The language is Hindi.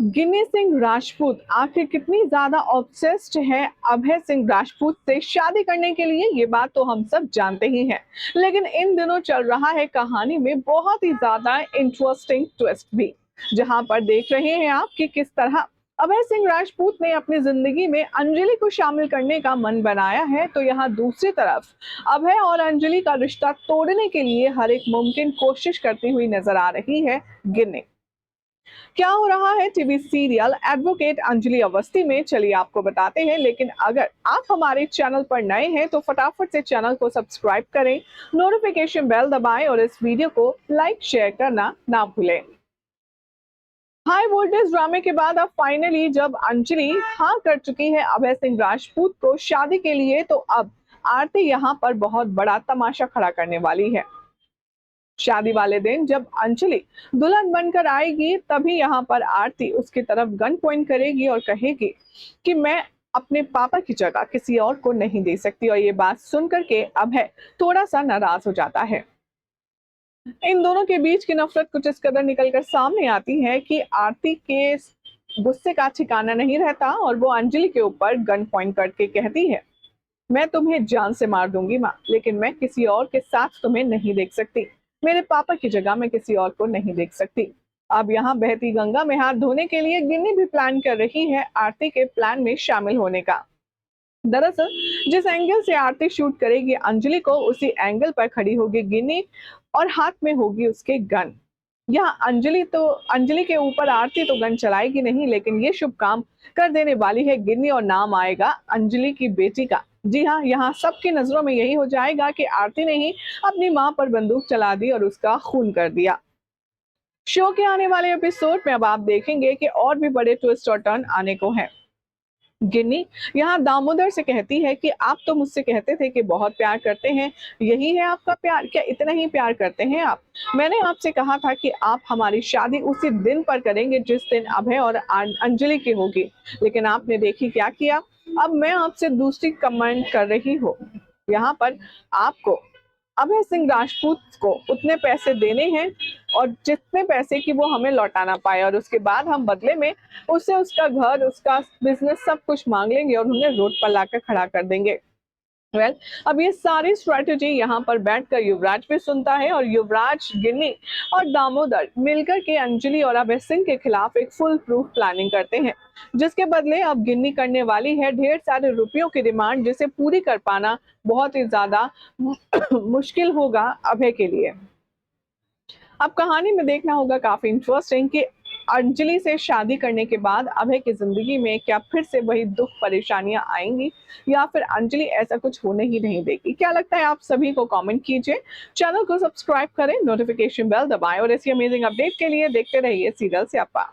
गिन्नी सिंह राजपूत आखिर कितनी ज्यादा ऑब्सेस्ड है अभय सिंह राजपूत से शादी करने के लिए, ये बात तो हम सब जानते ही हैं। लेकिन इन दिनों चल रहा है कहानी में बहुत ही ज्यादा इंटरेस्टिंग ट्विस्ट भी, जहां पर देख रहे हैं आप कि किस तरह अभय सिंह राजपूत ने अपनी जिंदगी में अंजलि को शामिल करने का मन बनाया है, तो यहाँ दूसरी तरफ अभय और अंजलि का रिश्ता तोड़ने के लिए हर एक मुमकिन कोशिश करती हुई नजर आ रही है गिन्नी। क्या हो रहा है TV serial advocate Anjali Awasthi में, चलिए आपको बताते हैं। लेकिन अगर आप हमारे चैनल पर नए हैं तो फटाफट से चैनल को सब्सक्राइब करें, नोटिफिकेशन बेल दबाएं और इस वीडियो को लाइक शेयर करना ना भूलें। हाई वोल्टेज ड्रामे के बाद अब फाइनली जब अंजलि हाँ कर चुकी है अभय सिंह राजपूत को शादी के लिए, तो अब आरती यहाँ पर बहुत बड़ा तमाशा खड़ा करने वाली है। शादी वाले दिन जब अंजलि दुल्हन बनकर आएगी, तभी यहाँ पर आरती उसकी तरफ गन पॉइंट करेगी और कहेगी कि मैं अपने पापा की जगह किसी और को नहीं दे सकती। और ये बात सुनकर के अभय थोड़ा सा नाराज हो जाता है। इन दोनों के बीच की नफरत कुछ इस कदर निकलकर सामने आती है कि आरती के गुस्से का ठिकाना नहीं रहता और वो अंजलि के ऊपर गन पॉइंट करके कहती है, मैं तुम्हें जान से मार दूंगी माँ, लेकिन मैं किसी और के साथ तुम्हें नहीं देख सकती। मेरे पापा की जगह मैं किसी और को नहीं देख सकती। अब यहाँ बहती गंगा में हाथ धोने के लिए गिन्नी भी प्लान कर रही है आरती के प्लान में शामिल होने का। दरअसल जिस एंगल से आरती शूट करेगी अंजलि को, उसी एंगल पर खड़ी होगी गिन्नी और हाथ में होगी उसके गन। यहाँ अंजलि के ऊपर आरती तो गन चलाएगी नहीं, लेकिन ये शुभ काम कर देने वाली है गिन्नी और नाम आएगा अंजलि की बेटी का। जी हाँ, यहाँ सबकी नजरों में यही हो जाएगा कि आरती ने ही अपनी मां पर बंदूक चला दी और उसका खून कर दिया। शो के आने वाले एपिसोड में अब आप देखेंगे कि और भी बड़े ट्विस्ट और टर्न आने को हैं। गिन्नी यहाँ दामोदर से कहती है कि आप तो मुझसे कहते थे कि बहुत प्यार करते हैं, यही है आपका प्यार? क्या इतना ही प्यार करते हैं आप? मैंने आपसे कहा था कि आप हमारी शादी उसी दिन पर करेंगे जिस दिन अभय और अंजलि की होगी, लेकिन आपने देखी क्या किया। अब मैं आपसे दूसरी कमेंट कर रही हूँ। यहाँ पर आपको अभय सिंह राजपूत को उतने पैसे देने हैं और जितने पैसे कि वो हमें लौटाना पाए, और उसके बाद हम बदले में उससे उसका घर, उसका बिजनेस सब कुछ मांग लेंगे और उन्हें रोड पर लाकर खड़ा कर देंगे। अब ये सारी स्ट्रेटेजी यहाँ पर बैठकर युवराज भी सुनता है और युवराज, गिन्नी और दामोदर मिलकर के अंजलि और अभय सिंह के खिलाफ एक फुल प्रूफ प्लानिंग करते हैं, जिसके बदले अब गिन्नी करने वाली है ढेर सारे रुपयों की डिमांड, जिसे पूरी कर पाना बहुत ही ज्यादा मुश्किल होगा अभय के लिए। अब कहानी में देखना होगा काफी इंटरेस्टिंग कि अंजलि से शादी करने के बाद अभय की जिंदगी में क्या फिर से वही दुख परेशानियां आएंगी, या फिर अंजलि ऐसा कुछ होने ही नहीं देगी। क्या लगता है आप सभी को कमेंट कीजिए, चैनल को सब्सक्राइब करें, नोटिफिकेशन बेल दबाएं और ऐसी अमेजिंग अपडेट के लिए देखते रहिए सीरियल स्यापा।